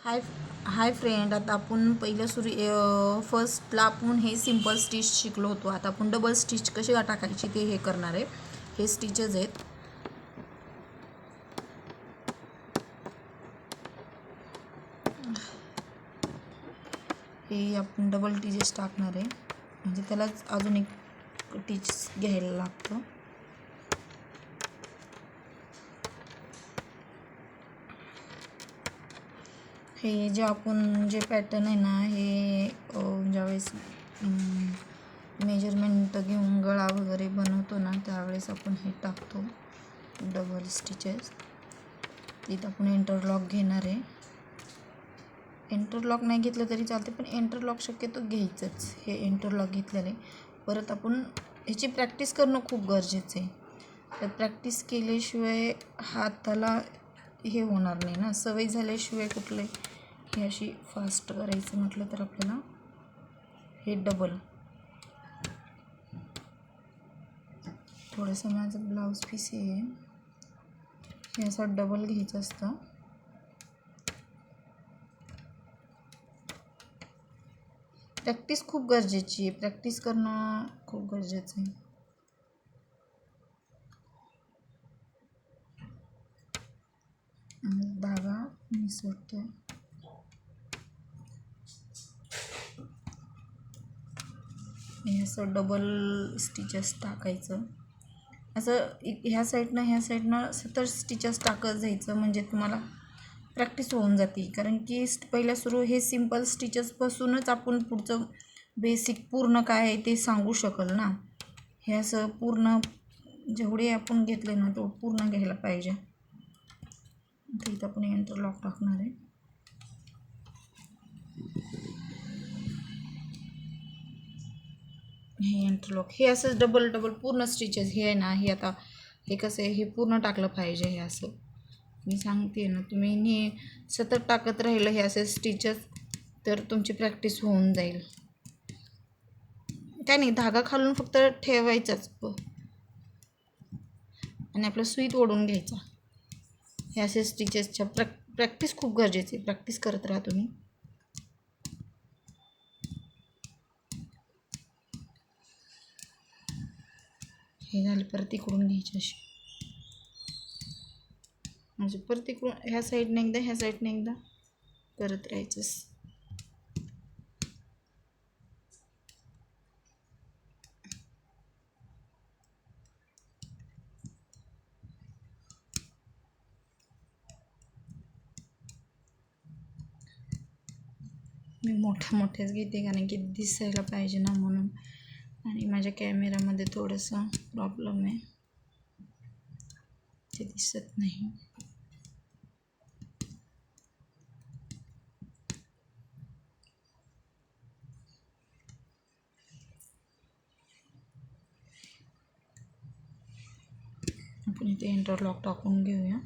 हाय hi friend, आता आपण पहिलं फर्स्टला आपण हे सिंपल स्टिच शिकलो होतो. आता आपण डबल स्टिच कशी टाकायची ते हे करणार आहे. हे स्टिचेस आहेत. हे आपण डबल टिचेस टाकणार आहे, म्हणजे त्यालाच अजून एक टिच घ्यायला लागतं. हे जे आपण जे पॅटर्न आहे ना, हे ज्यावेळेस मेजरमेंट घेऊन गळा वगैरे बनवतो ना, त्यावेळेस आपण हे टाकतो डबल स्टिचेस. इथं आपण इंटरलॉक घेणार आहे. इंटरलॉक नाही घेतलं तरी चालते, पण इंटरलॉक शक्यतो घ्यायचंच. हे इंटरलॉक घेतलेलं आहे. परत आपण ह्याची प्रॅक्टिस करणं खूप गरजेचं आहे. तर प्रॅक्टिस केल्याशिवाय हाताला हे होणार नाही ना, सवय झाल्याशिवाय कुठले हे अशी फास्ट करायचं म्हटलं तर आपल्याला हे डबल. थोडंसं माझं ब्लाऊज पीस हे असं डबल घ्यायचं असतं. प्रॅक्टिस खूप गरजेची आहे. प्रॅक्टिस करणं खूप गरजेचं आहे. धागा मिसळतो. हे असं डबल स्टिचेस टाकायचं. असं ह्या साईडनं 70 स्टिचेस टाकत जायचं, म्हणजे तुम्हाला प्रॅक्टिस होऊन जाते. कारण की पहिल्या सुरू हे सिंपल स्टिचेसपासूनच आपण पुढचं बेसिक पूर्ण काय आहे ते सांगू शकल ना. हे असं पूर्ण जेवढे आपण घेतले ना तेवढं पूर्ण घ्यायला पाहिजे. इथं आपण इंटरलॉक टाकणार आहे. हे इंटरलॉक हे असं डबल पूर्ण स्टिचेस हे आहे ना, हे आता हे कसं आहे, हे पूर्ण टाकलं पाहिजे. हे असं मी सांगते ना, तुम्ही हे सतत टाकत राहिलं हे असे स्टिचेस, तर तुमची प्रॅक्टिस होऊन जाईल. काय नाही, धागा खालून फक्त ठेवायचाच आणि आपलं सुईत ओढून घ्यायचा. हे असे स्टिचेसच्या प्रॅक्टिस खूप गरजेची आहे. प्रॅक्टिस करत राहा तुम्ही. हे झाले, परत इकडून घ्यायचे अशी, म्हणजे परत इकडून ह्या साईडने एकदा, ह्या साईडने एकदा करत राहायचं. मी मोठ्याच घेते, कारण की दिसायला पाहिजे ना म्हणून. आणि माझ्या कॅमेरामध्ये थोडंसं प्रॉब्लेम आहे, ते दिसत नाही. आपण इथे इंटरलॉक टाकून घेऊया.